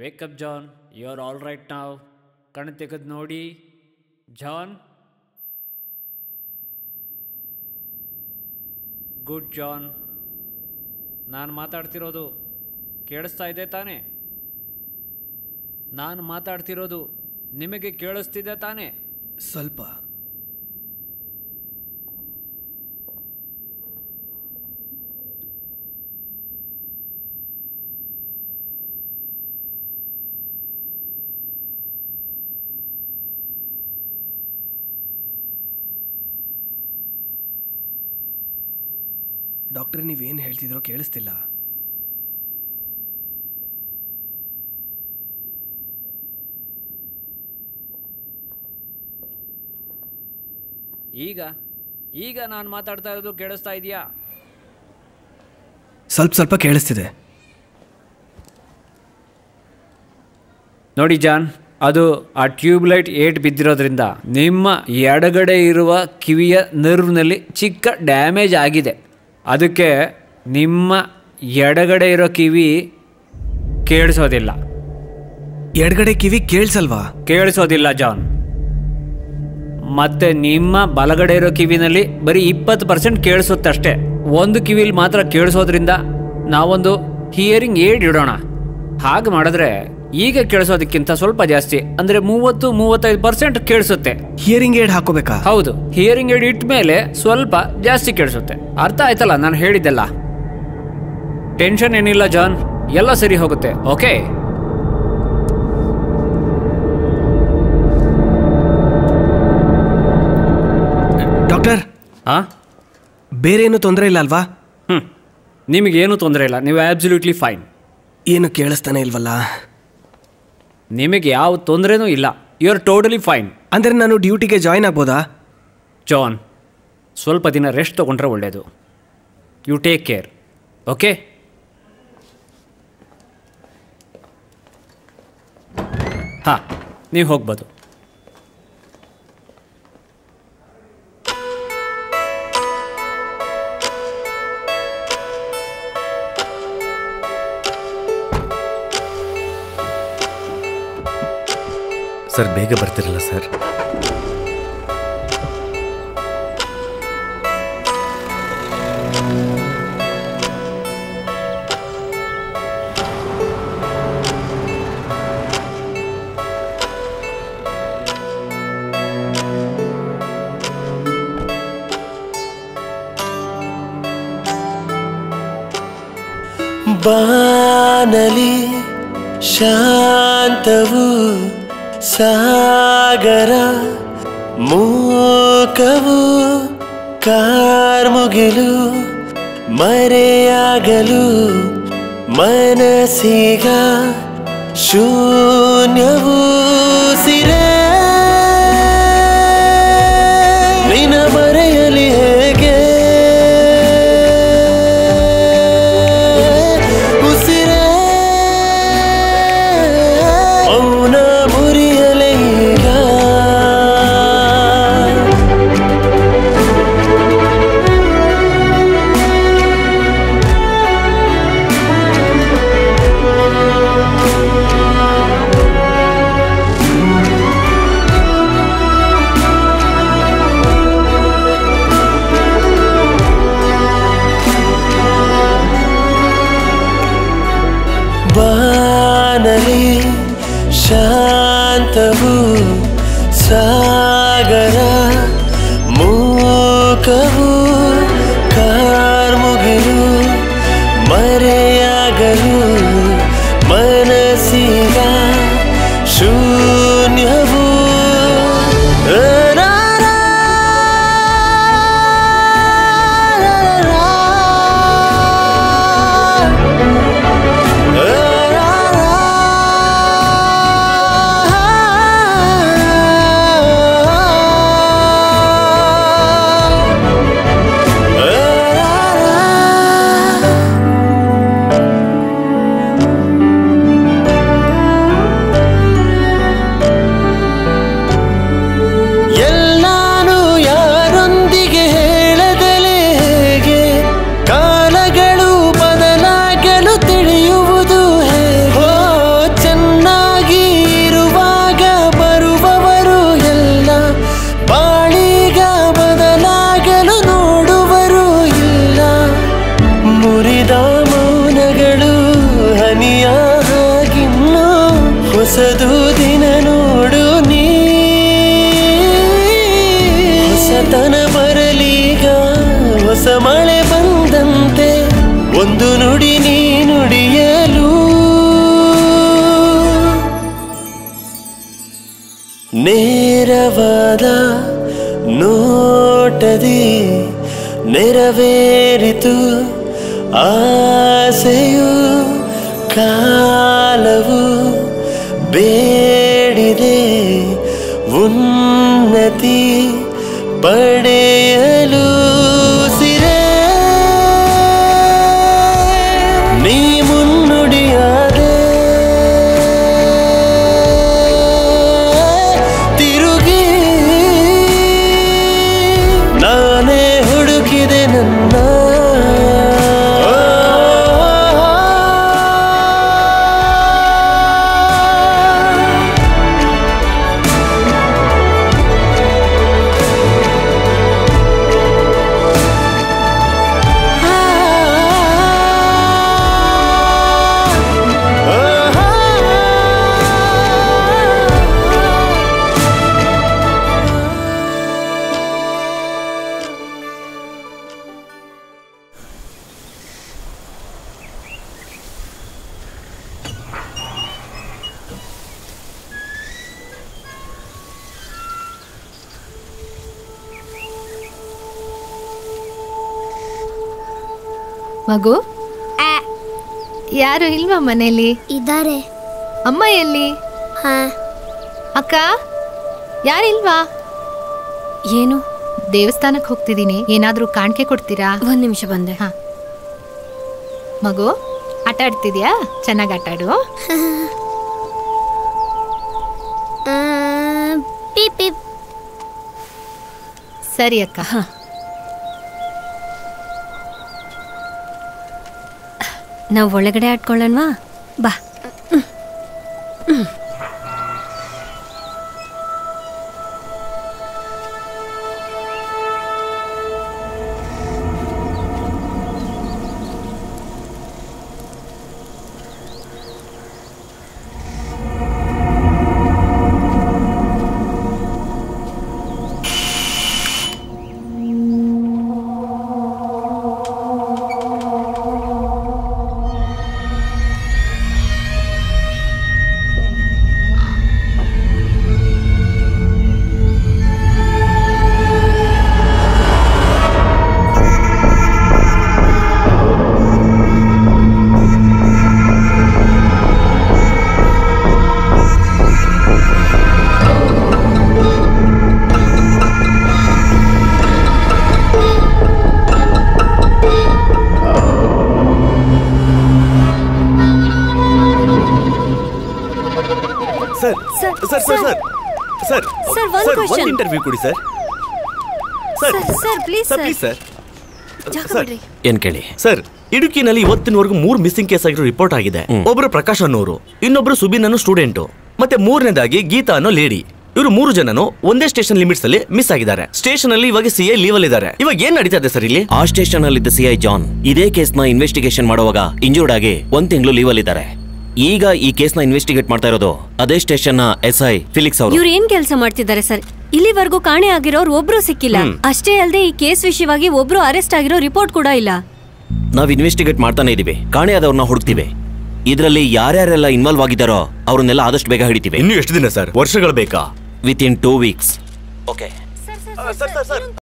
Wake up John, you are all right now. ಕಣ್ಣು ತೆಗೆದು ನೋಡಿ ಜಾನ್. Good John. ನಾನು ಮಾತಾಡ್ತಿರೋದು ಕೇಳಿಸ್ತಾ ಇದೆ ತಾನೇ? ನಾನು ಮಾತಾಡ್ತಿರೋದು ನಿಮಗೆ ಕೇಳಿಸ್ತಿದೆ ತಾನೇ? ಸ್ವಲ್ಪ. ಡಾಕ್ಟರ್, ನೀವೇನು ಹೇಳ್ತಿದ್ರೋ ಕೇಳಿಸ್ತಿಲ್ಲ. ಈಗ ನಾನು ಮಾತಾಡ್ತಾ ಇರೋದು ಕೇಳಿಸ್ತಾ ಇದೆಯಾ? ಸ್ವಲ್ಪ ಸ್ವಲ್ಪ ಕೇಳಿಸ್ತಿದೆ. ನೋಡಿ ಜಾನ್, ಅದು ಆ ಟ್ಯೂಬ್ಲೈಟ್ ಏಟ್ ಬಿದ್ದಿರೋದ್ರಿಂದ ನಿಮ್ಮ ಎಡಗಡೆ ಇರುವ ಕಿವಿಯ ನರ್ವ್ನಲ್ಲಿ ಚಿಕ್ಕ ಡ್ಯಾಮೇಜ್ ಆಗಿದೆ. ಅದಕ್ಕೆ ನಿಮ್ಮ ಎಡಗಡೆ ಇರೋ ಕಿವಿ ಕೇಳಿಸೋದಿಲ್ಲ. ಎಡಗಡೆ ಕಿವಿ ಕೇಳಿಸಲ್ವಾ? ಕೇಳಿಸೋದಿಲ್ಲ ಜಾನ್. ಮತ್ತು ನಿಮ್ಮ ಬಲಗಡೆ ಇರೋ ಕಿವಿನಲ್ಲಿ ಬರೀ 20% ಕೇಳಿಸುತ್ತಷ್ಟೇ. ಒಂದು ಕಿವಿಲಿ ಮಾತ್ರ ಕೇಳಿಸೋದ್ರಿಂದ ನಾವೊಂದು ಹಿಯರಿಂಗ್ ಏಡ್ ಇಡೋಣ. ಹಾಗೆ ಮಾಡಿದ್ರೆ ಈಗ ಕೇಳಿಸೋದಕ್ಕಿಂತ ಸ್ವಲ್ಪ ಜಾಸ್ತಿ, ಅಂದರೆ 30-35% ಕೇಳಿಸುತ್ತೆ. Hearing aid ಹಾಕೋಬೇಕಾ? ಹೌದು, ಹಿಯರಿಂಗ್ ಏಡ್ ಇಟ್ಟ ಮೇಲೆ ಸ್ವಲ್ಪ ಜಾಸ್ತಿ ಕೇಳಿಸುತ್ತೆ. ಅರ್ಥ ಆಯ್ತಲ್ಲ ನಾನು ಹೇಳಿದ್ದೆಲ್ಲ? ಟೆನ್ಷನ್ ಏನಿಲ್ಲ ಜಾನ್, ಎಲ್ಲ ಸರಿ ಹೋಗುತ್ತೆ. ಓಕೆ? ಡಾಕ್ಟರ್, ಬೇರೆ ಏನು ತೊಂದರೆ ಇಲ್ಲ ಅಲ್ವಾ? ನಿಮಗೇನು ತೊಂದರೆ ಇಲ್ಲ, ನೀವು ಆಬ್ಸಲ್ಯೂಟ್ಲಿ ಫೈನ್. ಏನು ಕೇಳಿಸ್ತಾನೆ ಇಲ್ವಲ್ಲ? ನಿಮಗೆ ಯಾವ ತೊಂದರೆನೂ ಇಲ್ಲ, ಯು ಆರ್ ಟೋಟಲಿ ಫೈನ್. ಅಂದರೆ ನಾನು ಡ್ಯೂಟಿಗೆ ಜಾಯ್ನ್ ಆಗ್ಬೋದಾ? ಜಾನ್, ಸ್ವಲ್ಪ ದಿನ ರೆಸ್ಟ್ ತೊಗೊಂಡ್ರೆ ಒಳ್ಳೆಯದು. You take care. ಓಕೆ? ಹಾಂ, ನೀವು ಹೋಗ್ಬೋದು. ಸರ್, ಬೇಗ ಬರ್ತಿರಲ್ಲ ಸರ್? ಬಾನಲಿ ಶಾಂತವು ಸಾಗರ ಮೂಕವು ಕಾರ್ಮುಗಿಲು ಮರೆಯಾಗಲು ಮನಸ್ಸಿಗ ಶೂನ್ಯವು ಸಿರೆ ನಿನ ಮರೆಯಲಿ ಹೇಗೆ ಉಸಿರೇ ಮೌನ ಮುರಿಯಲೇ ಈಗ ಬಾನಲಿ ಶಾಂತವು ಸಾಗರ ಮೂಕವು ಕಾರ್ಮುಗಿಲು ಮರೆಯಾಗಲು ಮನಸ್ಸಿಗ ಶೂನ್ಯವು ಹೊಸದು ದಿನ ನೋಡು ನೀ, ಹೊಸತನ ಬರಲೀಗ ಹೊಸ ಮಳೆ ಬಂದಂತೆ, ಒಂದು ನುಡಿ ನೀ ನುಡಿಯಲು ನೇರವಾದ ನೋಟದಿ ನೆರವೇರಿತು ಆಸೆಯು, ಕಾಲವು ಬೇಡಿದೆ ಉನ್ನತಿ ಪಡೆಯಲು, ಸಿರೆ ನೀ ಮುನ್ನುಡಿಯಾದೆ ತಿರುಗಿ, ನಾನೇ ಹುಡುಕಿದೆ ನನ್ನ ಮಗು. ಯಾರು ಇಲ್ವಾ ಮನೇಲಿ? ಇದ್ದಾರೆ. ಅಮ್ಮ ಎಲ್ಲಿ? ಹಾ. ಅಕ್ಕ ಯಾರಿಲ್ವಾ? ಏನು? ದೇವಸ್ಥಾನಕ್ಕೆ ಹೋಗ್ತಿದ್ದೀನಿ, ಏನಾದ್ರೂ ಕಾಣಿಕೆ ಕೊಡ್ತೀರಾ? 1 ನಿಮಿಷ ಬಂದೆ. ಹಾ. ಮಗು ಆಟ ಆಡ್ತಿದ್ಯಾ? ಚೆನ್ನಾಗಿ ಆಟ ಆಡು. Pip pip. ಸರಿ ಅಕ್ಕ. ನಾವು ಒಳಗಡೆ ಆಡ್ಕೊಳ್ಳೋಣವಾ? ಬಾ. ಒಂದು ಇಂಟರ್ವ್ಯೂ ಕೊಡಿ ಸರ್. ಏನ್ ಕೇಳಿ ಸರ್? ಇಡುಕಿನಲ್ಲಿ ಇವತ್ತಿನವರೆಗೂ 3 ಮಿಸ್ಸಿಂಗ್ ಕೇಸ್ ಆಗಿರೋ ರಿಪೋರ್ಟ್ ಆಗಿದೆ. ಒಬ್ರು ಪ್ರಕಾಶ್ ಅನ್ನೋರು, ಇನ್ನೊಬ್ರು ಸುಬಿನ್ ಅನ್ನೋ ಸ್ಟೂಡೆಂಟ್, ಮತ್ತೆ 3ನೇದಾಗಿ ಗೀತಾ ಅನ್ನೋ ಲೇಡಿ. ಇವರು 3 ಜನನು ಒಂದೇ ಸ್ಟೇಷನ್ ಲಿಮಿಟ್ಸ್ ಅಲ್ಲಿ ಮಿಸ್ ಆಗಿದ್ದಾರೆ. ಸ್ಟೇಷನ್ ಅಲ್ಲಿ ಇವಾಗ ಸಿಐ ಲೀವ್ ಅಲ್ಲಿ ಇದ್ದಾರೆ. ಇವಾಗ ಏನ್ ನಡೀತಾ ಇದೆ ಸರ್ ಇಲ್ಲಿ? ಆ ಸ್ಟೇಷನ್ ಅಲ್ಲಿ ಇದ್ದ ಸಿಐ ಜಾನ್ ಇದೇ ಕೇಸ್ ನ ಇನ್ವೆಸ್ಟಿಗೇಷನ್ ಮಾಡುವಾಗ ಇಂಜೂರ್ಡ್ ಆಗಿ 1 ತಿಂಗಳು ಲೀವ್ ಅಲ್ಲಿ ಇದ್ದಾರೆ. ಈಗ ಈ ಕೇಸ್ ನ ಇನ್ವೆಸ್ಟಿಗೇಟ್ ಮಾಡ್ತಾ ಇರೋದು ಅದೇ ಸ್ಟೇಷನ್ ನ SI ಫಿಲಿಕ್ಸ್ ಅವರು. ಇವ್ರು ಏನ್ ಕೆಲಸ ಮಾಡ್ತಿದ್ದಾರೆ ಸರ್? ಇಲ್ಲಿವರೆಗೂ ಕಾಣೆ ಆಗಿರೋರು ಒಬ್ರು ಸಿಕ್ಕಿಲ್ಲ. ಅಷ್ಟೇ ಅಲ್ಲದೆ ಈ ಕೇಸ್ ವಿಷಯವಾಗಿ ಒಬ್ರು ಅರೆಸ್ಟ್ ಆಗಿರೋ ರಿಪೋರ್ಟ್ ಕೂಡ ಇಲ್ಲ. ನಾವ್ ಇನ್ವೆಸ್ಟಿಗೇಟ್ ಮಾಡ್ತಾನೆ ಇದೀವಿ, ಕಾಣೆ ಆದವ್ರನ್ನ ಹುಡುಕ್ತಿವಿ. ಇದರಲ್ಲಿ ಯಾರ್ಯಾರೆಲ್ಲ ಇನ್ವಾಲ್ವ್ ಆಗಿದ್ದಾರೋ ಅವ್ರನ್ನೆಲ್ಲ ಆದಷ್ಟು ಬೇಗ ಹಿಡಿತೀವಿ. ಇನ್ನು ಎಷ್ಟು ದಿನ ಸರ್? ವರ್ಷಗಳು ಬೇಕಾ? With in 2 weeks. ಓಕೆ.